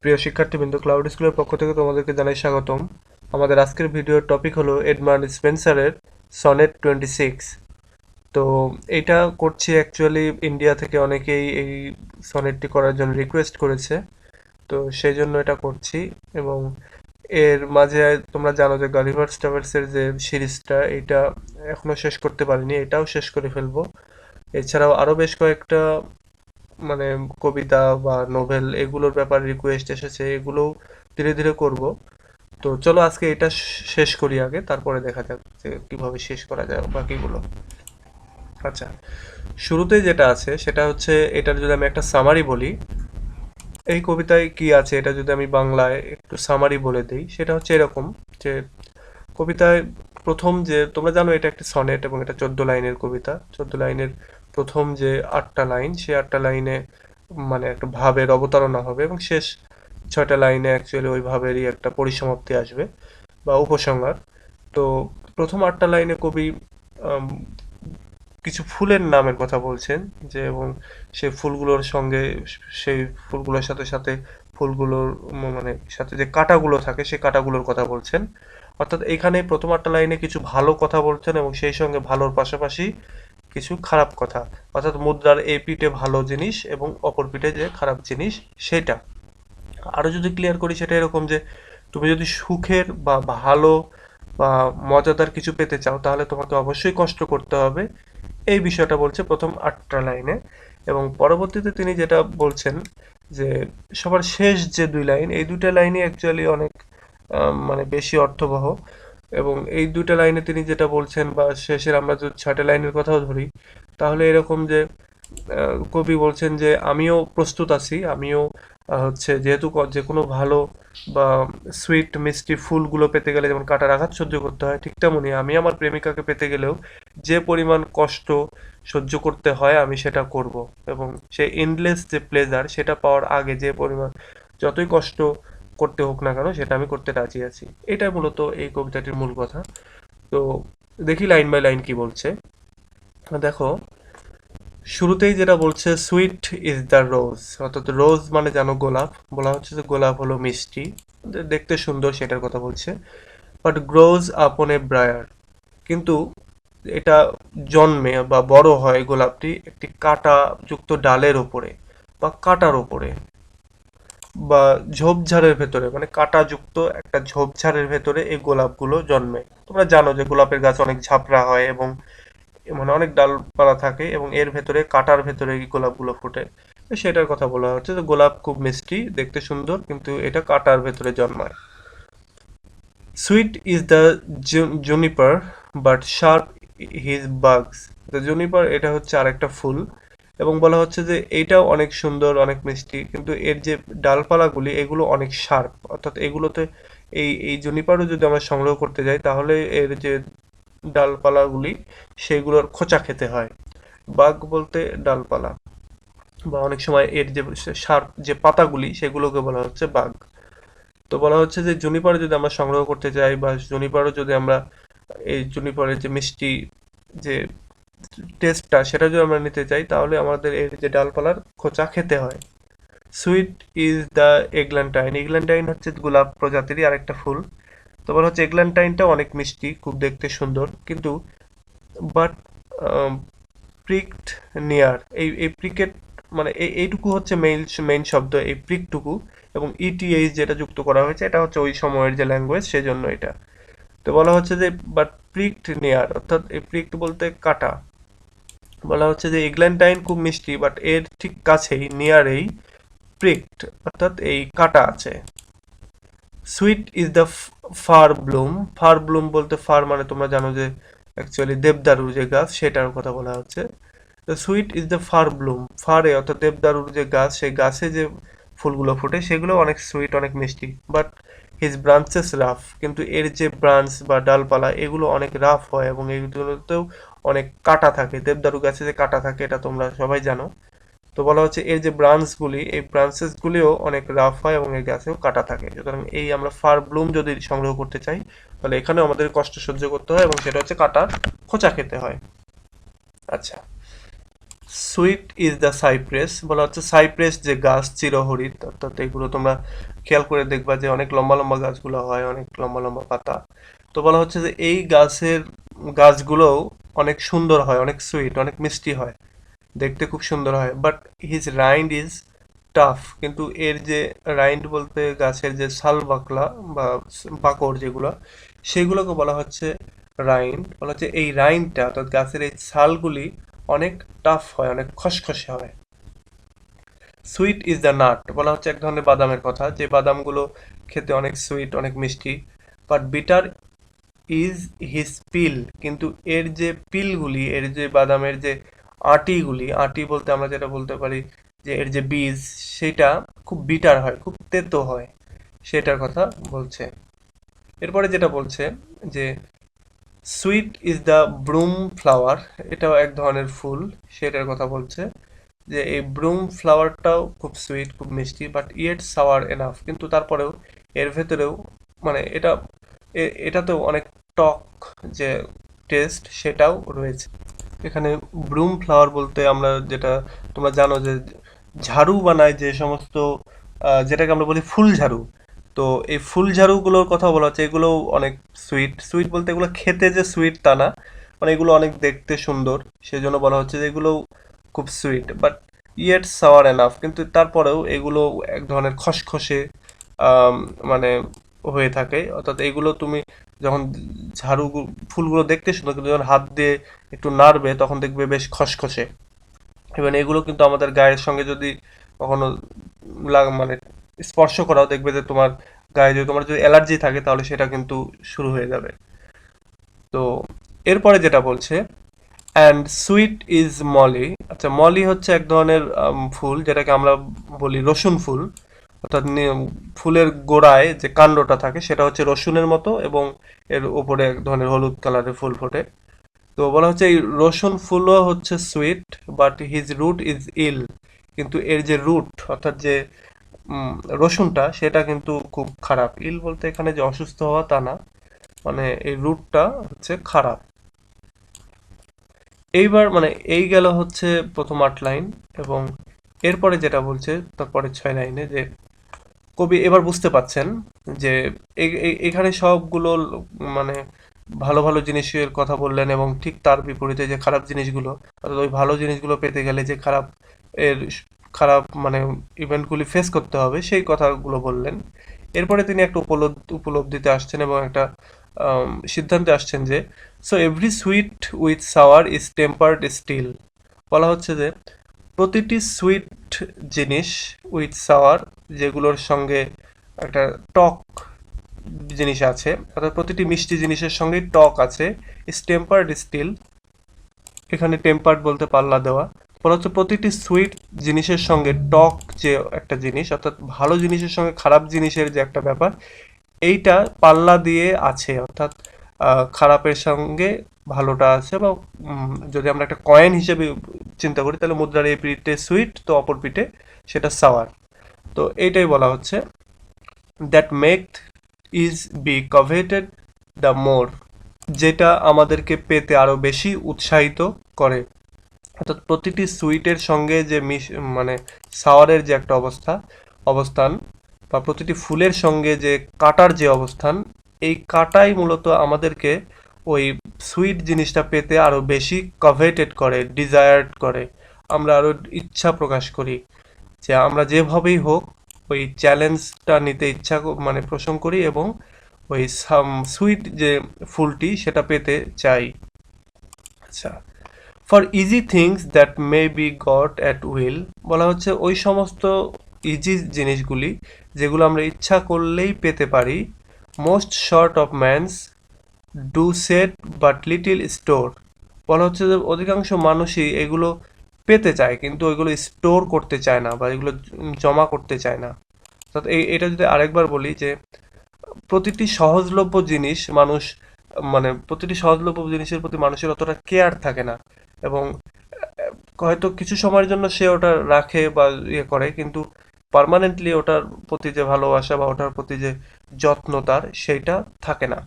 প্রিয় শিক্ষার্থীবৃন্দ, ক্লাউড স্কুলের পক্ষ থেকে তোমাদেরকে জানাই স্বাগতম। আমাদের আজকের ভিডিওর টপিক হলো এডমান্ড স্পেন্সারের সনেট 26। তো এটা করছি অ্যাকচুয়ালি ইন্ডিয়া থেকে অনেকেই এই সনেটটি করার জন্য রিকোয়েস্ট করেছে, তো সেই জন্য এটা করছি। এবং এর মাঝে তোমরা জানো যে গালিভার স্টাভার্সের যে সিরিজটা, এটা এখনো শেষ করতে পারিনি, এটাও শেষ করে ফেলবো। এছাড়াও আরো বেশ কয়েকটা মানে কবিতা বা নোভেল এগুলোর ব্যাপারে রিকোয়েস্ট এসেছে, এগুলোও ধীরে ধীরে করব। তো চলো আজকে এটা শেষ করি আগে, তারপরে দেখা যাক যে কিভাবে শেষ করা যায় বাকিগুলো। আচ্ছা, শুরুতেই যেটা আছে সেটা হচ্ছে, এটার যদি আমি একটা সামারি বলি, এই কবিতায় কি আছে এটা যদি আমি বাংলায় একটু সামারি বলে দিই, সেটা হচ্ছে এরকম যে কবিতায় প্রথম যে, তোমরা জানো এটা একটা সনেট এবং এটা 14 লাইনের কবিতা। 14 লাইনের প্রথম যে 8টা লাইন, সেই 8টা লাইনে মানে একটা ভাবের অবতারণা হবে এবং শেষ 6টা লাইনে অ্যাকচুয়ালি ওই ভাবেরই একটা পরিসমাপ্তি আসবে বা উপসংহার। তো প্রথম 8টা লাইনে কবি আম, কিছু ফুলের নামের কথা বলছেন, যে এবং সেই ফুলগুলোর সঙ্গে, সেই ফুলগুলোর সাথে সাথে ফুলগুলোর মানে সাথে যে কাঁটাগুলো থাকে সেই কাঁটাগুলোর কথা বলছেন। অর্থাৎ এখানে প্রথম 8টা লাইনে কিছু ভালো কথা বলছেন এবং সেই সঙ্গে ভালোর পাশাপাশি কিছু খারাপ কথা, অর্থাৎ মুদ্রার এই পিঠে ভালো জিনিস এবং অপর পিঠে যে খারাপ জিনিস সেটা। আরো যদি ক্লিয়ার করি সেটা এরকম যে, তুমি যদি সুখের বা ভালো বা মজাদার কিছু পেতে চাও তাহলে তোমাকে অবশ্যই কষ্ট করতে হবে, এই বিষয়টা বলছে প্রথম 8টা লাইনে। এবং পরবর্তীতে তিনি যেটা বলছেন যে সবার শেষ যে 2 লাইন, এই 2টা লাইনই অ্যাকচুয়ালি অনেক মানে বেশি অর্থবহ। এবং এই 2টা লাইনে তিনি যেটা বলছেন, বা শেষের আমরা যদি 6টা লাইনের কথাও ধরি, তাহলে এরকম যে কবি বলছেন যে আমিও প্রস্তুত আছি, আমিও হচ্ছে যেহেতু যে কোনো ভালো বা সুইট মিষ্টি ফুলগুলো পেতে গেলে যেমন কাটার আঘাত সহ্য করতে হয়, ঠিক তেমনি আমি আমার প্রেমিকাকে পেতে গেলেও যে পরিমাণ কষ্ট সহ্য করতে হয় আমি সেটা করব। এবং সেই এন্ডলেস যে প্লেজার সেটা পাওয়ার আগে যে পরিমাণ যতই কষ্ট করতে হোক না কেন সেটা আমি করতে রাজি আছি। এটাই মূলত এই কবিতাটির মূল কথা। তো দেখি লাইন বাই লাইন কি বলছে। দেখো, শুরুতেই যেটা বলছে, সুইট ইজ দ্য রোজ, অর্থাৎ রোজ মানে জানো গোলাপ, বলা হচ্ছে যে গোলাপ হলো মিষ্টি, দেখতে সুন্দর সেটার কথা বলছে। বাট গ্রোজ আপন এ ব্রায়ার, কিন্তু এটা জন্মে বা বড় হয় গোলাপটি একটি কাঁটা যুক্ত ডালের ওপরে বা কাঁটার ওপরে বা ঝোপঝাড়ের ভেতরে, মানে কাঁটা যুক্ত একটা ঝোপঝাড়ের ভেতরে এই গোলাপগুলো জন্মে। তোমরা জানো যে গোলাপের গাছ অনেক ঝাপড়া হয় এবং মানে অনেক ডালপালা থাকে এবং এর ভেতরে কাঁটার ভেতরে এই গোলাপগুলো ফোটে। তো সেটার কথা বলা হচ্ছে যে গোলাপ খুব মিষ্টি, দেখতে সুন্দর, কিন্তু এটা কাঁটার ভেতরে জন্মায়। Sweet is the Juniper but sharp his বাগস। The Juniper এটা হচ্ছে আরেকটা ফুল, এবং বলা হচ্ছে যে এইটাও অনেক সুন্দর, অনেক মিষ্টি, কিন্তু এর যে ডালপালাগুলি এগুলো অনেক শার্প, অর্থাৎ এগুলোতে এই এই জুনিপারও যদি আমরা সংগ্রহ করতে যাই তাহলে এর যে ডালপালাগুলি সেগুলোর খোঁচা খেতে হয়। বাগ বলতে ডালপালা, বা অনেক সময় এর যে শার্প যে পাতাগুলি সেগুলোকে বলা হচ্ছে বাগ। তো বলা হচ্ছে যে জুনিপার যদি আমরা সংগ্রহ করতে চাই, বা জুনিপারও যদি আমরা এই জুনিপারের যে মিষ্টি যে টেস্টটা সেটা যদি আমরা নিতে চাই তাহলে আমাদের এর যে ডালপালার খোঁচা খেতে হয়। সুইট ইজ দ্য এগল্যান্টাইন, এগল্যান্টাইন হচ্ছে গোলাপ প্রজাতিরই আরেকটা ফুল। তো বলা হচ্ছে এগল্যান্টাইনটা অনেক মিষ্টি, খুব দেখতে সুন্দর, কিন্তু বাট প্রিকড নিয়ার, এই প্রিকেট মানে এইটুকু হচ্ছে মেইন শব্দ, এই প্রিকটুকু, এবং ইটিএইচ যেটা যুক্ত করা হয়েছে এটা হচ্ছে ওই সময়ের যে ল্যাঙ্গুয়েজ সেজন্য এটা। তো বলা হচ্ছে যে বাট প্রিকড নিয়ার, অর্থাৎ এই প্রিকড বলতে কাটা। বলা হচ্ছে যে এগল্যান্টাইন খুব মিষ্টি, বাট এর ঠিক কাছেই নিয়ারেই প্রিকড, অর্থাৎ এই কাটা আছে। Sweet is the fur bloom, far bloom বলতে ফার মানে তোমরা জানো যে অ্যাকচুয়ালি দেবদারু যে গাছ সেটার কথা বলা হচ্ছে। তো sweet is the fur bloom, ফারে অর্থাৎ দেবদারুর যে গাছ, সেই গাছে যে ফুলগুলো ফোটে সেগুলো অনেক সুইট, অনেক মিষ্টি। বাট হিজ ব্রাঞ্চেস রাফ, কিন্তু এর যে ব্রাঞ্চ বা ডালপালা এগুলো অনেক রাফ হয় এবং এগুলোতেও অনেক কাঁটা থাকে। দেবদারু গাছে যে কাঁটা থাকে এটা তোমরা সবাই জানো। তো বলা হচ্ছে এর যে ব্রাঞ্চগুলি, এই ব্রাঞ্চেসগুলিও অনেক রাফ হয় এবং এর গাছেও কাটা থাকে। সুতরাং এই আমরা ফার ব্লুম যদি সংগ্রহ করতে চাই তাহলে এখানেও আমাদের কষ্ট সহ্য করতে হয় এবং সেটা হচ্ছে কাটা খোঁচা খেতে হয়। আচ্ছা, সুইট ইজ দ্য সাইপ্রেস, বলা হচ্ছে সাইপ্রেস যে গাছ চিরহরিৎ, অর্থাৎ এগুলো তোমরা খেয়াল করে দেখবা যে অনেক লম্বা লম্বা গাছগুলো হয়, অনেক লম্বা লম্বা পাতা। তো বলা হচ্ছে যে এই গাছের গাছগুলোও অনেক সুন্দর হয়, অনেক সুইট, অনেক মিষ্টি হয়, দেখতে খুব সুন্দর হয়। বাট হিজ রাইন্ড ইজ টাফ, কিন্তু এর যে রাইন্ড বলতে গাছের যে ছাল বাকলা বা বাকড় যেগুলো, সেগুলোকে বলা হচ্ছে রাইন্ড। বলা হচ্ছে এই রাইন্ডটা অর্থাৎ গাছের এই ছালগুলি অনেক টাফ হয়, অনেক খসখসে হয়। সুইট ইজ দ্য নাট, বলা হচ্ছে এক ধরনের বাদামের কথা, যে বাদামগুলো খেতে অনেক সুইট, অনেক মিষ্টি। বাট বিটার ইজ হিজ পিল, কিন্তু এর যে পিলগুলি, এর যে বাদামের যে আটিগুলি, আটি বলতে আমরা যেটা বলতে পারি যে এর যে বীজ, সেটা খুব বিটার হয়, খুব তেতো হয়, সেটার কথা বলছে। এরপরে যেটা বলছে যে সুইট ইজ দ্য ব্রুম ফ্লাওয়ার, এটাও এক ধরনের ফুল, সেটার কথা বলছে যে এই ব্রুম ফ্লাওয়ারটাও খুব সুইট, খুব মিষ্টি। বাট ইয়েট সাওয়ার এনাফ, কিন্তু তারপরেও এর ভেতরেও মানে এটাতেও অনেক টক যে টেস্ট, সেটাও রয়েছে। এখানে ব্রুম ফ্লাওয়ার বলতে আমরা যেটা তোমরা জানো যে ঝাড়ু বানায় যে সমস্ত যেটাকে আমরা বলি ফুল ঝাড়ু, তো এই ফুল ঝাড়ুগুলোর কথা বলা হচ্ছে, এগুলো অনেক সুইট। সুইট বলতে এগুলো খেতে যে সুইট তা না, মানে এগুলো অনেক দেখতে সুন্দর, সেজন্য বলা হচ্ছে যে এগুলো খুব sweet. But yet sour enough, কিন্তু তারপরেও এগুলো এক ধরনের খসখসে আম, মানে হয়ে থাকে, অর্থাৎ এগুলো তুমি যখন ফুলগুলো দেখতে সুন্দর, কিন্তু যখন হাত দিয়ে একটু নাড়বে তখন দেখবে বেশ খসখসে। এবং এগুলো কিন্তু আমাদের গায়ের সঙ্গে যদি কখনো মানে স্পর্শ করাও, দেখবে যে তোমার গায়ে যদি তোমার যদি অ্যালার্জি থাকে তাহলে সেটা কিন্তু শুরু হয়ে যাবে। তো এরপরে যেটা বলছে অ্যান্ড সুইট ইজ মলি। আচ্ছা, মলি হচ্ছে এক ধরনের ফুল, যেটাকে আমরা বলি রসুন ফুল, অর্থাৎ ফুলের গোড়ায় যে কাণ্ডটা থাকে সেটা হচ্ছে রসুনের মতো, এবং এর উপরে এক ধরনের হলুদ কালারের ফুল ফোটে। তো বলা হচ্ছে এই রসুন ফুলও হচ্ছে sweet, but his root is ill, কিন্তু এর যে রুট অর্থাৎ যে উম, রসুনটা সেটা কিন্তু খুব খারাপ। ইল বলতে এখানে যে অসুস্থ হওয়া তা না, মানে এই রুটটা হচ্ছে খারাপ। এইবার মানে এই গেল হচ্ছে প্রথম 8 লাইন, এবং এরপরে যেটা বলছে তারপরে 6 লাইনে, যে কবি এবার বুঝতে পাচ্ছেন যে এখানে সবগুলো মানে ভালো ভালো জিনিসের কথা বললেন, এবং ঠিক তার বিপরীতে যে খারাপ জিনিসগুলো, অর্থাৎ ওই ভালো জিনিসগুলো পেতে গেলে যে এর খারাপ মানে ইভেন্টগুলি ফেস করতে হবে সেই কথাগুলো বললেন। এরপরে তিনি একটা উপলব্ধিতে আসছেন এবং একটা সিদ্ধান্তে আসছেন যে so every sweet with sour is tempered still. বলা হচ্ছে যে প্রতিটি সুইট জিনিস উইথ সাওয়ার, যেগুলোর সঙ্গে একটা টক জিনিস আছে, অর্থাৎ প্রতিটি মিষ্টি জিনিসের সঙ্গে টক আছে, ইজ টেম্পারড স্টিল, এখানে টেম্পার্ড বলতে পাল্লা দেওয়া। বলা হচ্ছে প্রতিটি সুইট জিনিসের সঙ্গে টক যে একটা জিনিস, অর্থাৎ ভালো জিনিসের সঙ্গে খারাপ জিনিসের যে একটা ব্যাপার, এইটা পাল্লা দিয়ে আছে, অর্থাৎ খারাপের সঙ্গে ভালোটা আছে। বা যদি আমরা একটা কয়েন হিসেবে চিন্তা করি তাহলে মুদ্রার এই পিঠে সুইট তো অপর পিঠে সেটা সাওয়ার। তো এইটাই বলা হচ্ছে that make is be coveted the more, যেটা আমাদেরকে পেতে আরো বেশি উৎসাহিত করে। অর্থাৎ প্রতিটি সুইটের সঙ্গে যে মানে সাওয়ারের যে একটা অবস্থান, বা প্রতিটি ফুলের সঙ্গে যে কাটার যে অবস্থান, এই কাটাই মূলত আমাদেরকে ওই সুইট জিনিসটা পেতে আরো বেশি কভেটেড করে, ডিজায়ার্ড করে, আমরা আরো ইচ্ছা প্রকাশ করি, যে আমরা যেভাবেই হোক ওই চ্যালেঞ্জটা নিতে মানে পোষণ করি, এবং ওই সুইট যে ফুলটি সেটা পেতে চাই। আচ্ছা, for easy things that may be goat at will, বলা হচ্ছে ওই সমস্ত ইজি জিনিসগুলি যেগুলো আমরা ইচ্ছা করলেই পেতে পারি, most short of man's do set but little store. বলা হচ্ছে যে অধিকাংশ মানুষই এগুলো পেতে চায়, কিন্তু ওইগুলো স্টোর করতে চায় না, বা এগুলো জমা করতে চায় না। অর্থাৎ এটা যদি আরেকবার বলি যে প্রতিটি সহজলভ্য জিনিস মানুষ মানে প্রতিটি সহজলভ্য জিনিসের প্রতি মানুষের অতটা কেয়ার থাকে না, এবং হয়তো কিছু সময়ের জন্য সে ওটা রাখে বা ইয়ে করে, কিন্তু পার্মানেন্টলি ওটার প্রতি যে ভালোবাসা বা ওটার প্রতি যে যত্ন তার সেইটা থাকে না।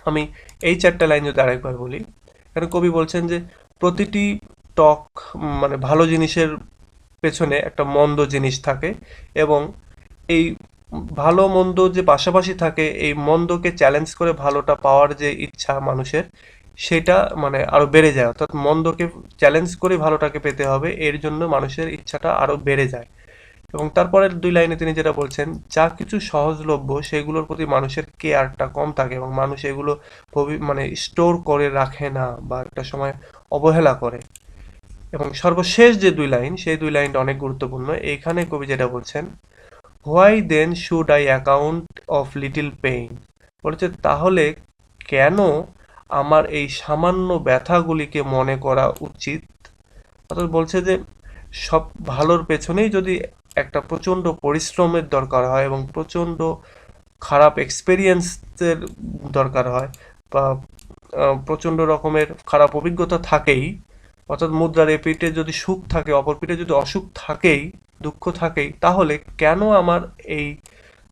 আমি এই 4টা লাইন যদি আরেকবার বলি, এখানে কবি বলছেন যে প্রতিটি টক মানে ভালো জিনিসের পেছনে একটা মন্দ জিনিস থাকে, এবং এই ভালো মন্দ যে পাশাপাশি থাকে, এই মন্দকে চ্যালেঞ্জ করে ভালোটা পাওয়ার যে ইচ্ছা মানুষের, সেটা মানে আরো বেড়ে যায়। অর্থাৎ মন্দকে চ্যালেঞ্জ করে ভালোটাকে পেতে হবে, এর জন্য মানুষের ইচ্ছাটা আরো বেড়ে যায়। এবং তারপরের 2 লাইনে তিনি যেটা বলছেন, যা কিছু সহজলভ্য সেগুলোর প্রতি মানুষের কেয়ারটা কম থাকে, এবং মানুষ এগুলো মানে স্টোর করে রাখে না, বা একটা সময় অবহেলা করে। এবং সর্বশেষ যে 2 লাইন, সেই 2 লাইনটা অনেক গুরুত্বপূর্ণ। এইখানে কবি যেটা বলছেন, why then should I account of little pain, বলেছে তাহলে কেন আমার এই সামান্য ব্যথাগুলিকে মনে করা উচিত। অর্থাৎ বলছে যে সব ভালোর পেছনেই যদি একটা প্রচণ্ড পরিশ্রমের দরকার হয়, এবং প্রচণ্ড খারাপ এক্সপেরিয়েন্সের দরকার হয়, বা প্রচণ্ড রকমের খারাপ অভিজ্ঞতা থাকেই, অর্থাৎ মুদ্রার এ পিঠে যদি সুখ থাকে, অপর পিঠে যদি অসুখ থাকেই, দুঃখ থাকেই, তাহলে কেন আমার এই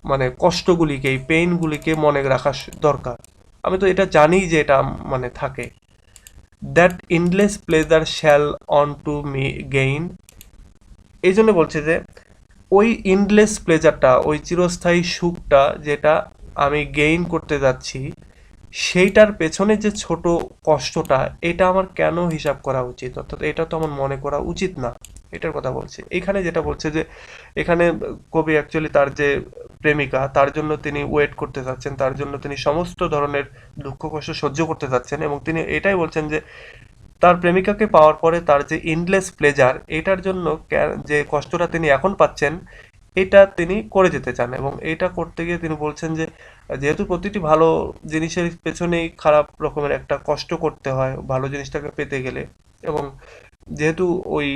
মানে কষ্টগুলিকে, এই পেইনগুলিকে মনে রাখা দরকার। আমি তো এটা জানি যে এটা মানে থাকে। That ইনলেস pleasure shall on to me gain, এই জন্য বলছে যে ওই ইনলেস প্লেজারটা, ওই চিরস্থায়ী সুখটা যেটা আমি গেইন করতে যাচ্ছি, সেইটার পেছনে যে ছোট কষ্টটা, এটা আমার কেন হিসাব করা উচিত, অর্থাৎ এটা তো আমার মনে করা উচিত না, এটার কথা বলছে। এখানে যেটা বলছে যে এখানে কবি অ্যাকচুয়ালি তার যে প্রেমিকা, তার জন্য তিনি ওয়েট করতে চাচ্ছেন, তার জন্য তিনি সমস্ত ধরনের দুঃখ কষ্ট সহ্য করতে চাচ্ছেন, এবং তিনি এটাই বলছেন যে তার প্রেমিকাকে পাওয়ার পরে তার যে ইনলেস প্লেজার, এটার জন্য যে কষ্টটা তিনি এখন পাচ্ছেন, এটা তিনি করে যেতে চান। এবং এটা করতে গিয়ে তিনি বলছেন যে যেহেতু প্রতিটি ভালো জিনিসের পেছনেই খারাপ রকমের একটা কষ্ট করতে হয় ভালো জিনিসটাকে পেতে গেলে, এবং যেহেতু ওই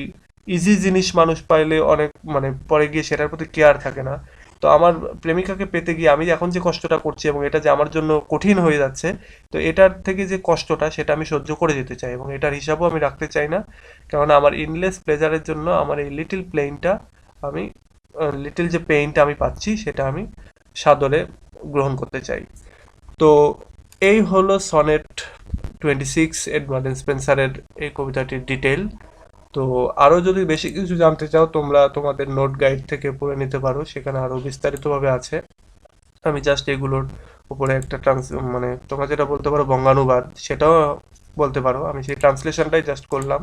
ইজি জিনিস মানুষ পাইলে অনেক মানে পরে গিয়ে সেটার প্রতি কেয়ার থাকে না, তো আমার প্রেমিকাকে পেতে গিয়ে আমি এখন যে কষ্টটা করছি, এবং এটা যে আমার জন্য কঠিন হয়ে যাচ্ছে, তো এটার থেকে যে কষ্টটা সেটা আমি সহ্য করে যেতে চাই, এবং এটার হিসাবও আমি রাখতে চাই না। কেননা আমার ইনলেস প্লেজারের জন্য আমার এই লিটল প্লেনটা আমি, লিটল যে পেইনটা আমি পাচ্ছি, সেটা আমি সাদরে গ্রহণ করতে চাই। তো এই হলো সনেট 26 এডমান্ড স্পেন্সারের এই কবিতাটির ডিটেল। তো আরও যদি বেশি কিছু জানতে চাও, তোমরা তোমাদের নোট গাইড থেকে পড়ে নিতে পারো, সেখানে আরও বিস্তারিতভাবে আছে। আমি জাস্ট এগুলোর উপরে একটা মানে তোমরা যেটা বলতে পারো বঙ্গানুবাদ, সেটাও বলতে পারো, আমি সেই ট্রান্সলেশনটাই জাস্ট করলাম,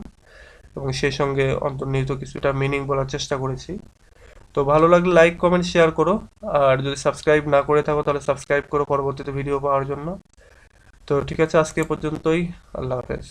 এবং সেই সঙ্গে অন্তর্নিহিত কিছুটা মিনিং বলার চেষ্টা করেছি। তো ভালো লাগলে লাইক কমেন্ট শেয়ার করো, আর যদি সাবস্ক্রাইব না করে থাকো তাহলে সাবস্ক্রাইব করো পরবর্তীতে ভিডিও পাওয়ার জন্য। তো ঠিক আছে, আজকে পর্যন্তই। আল্লাহ হাফেজ।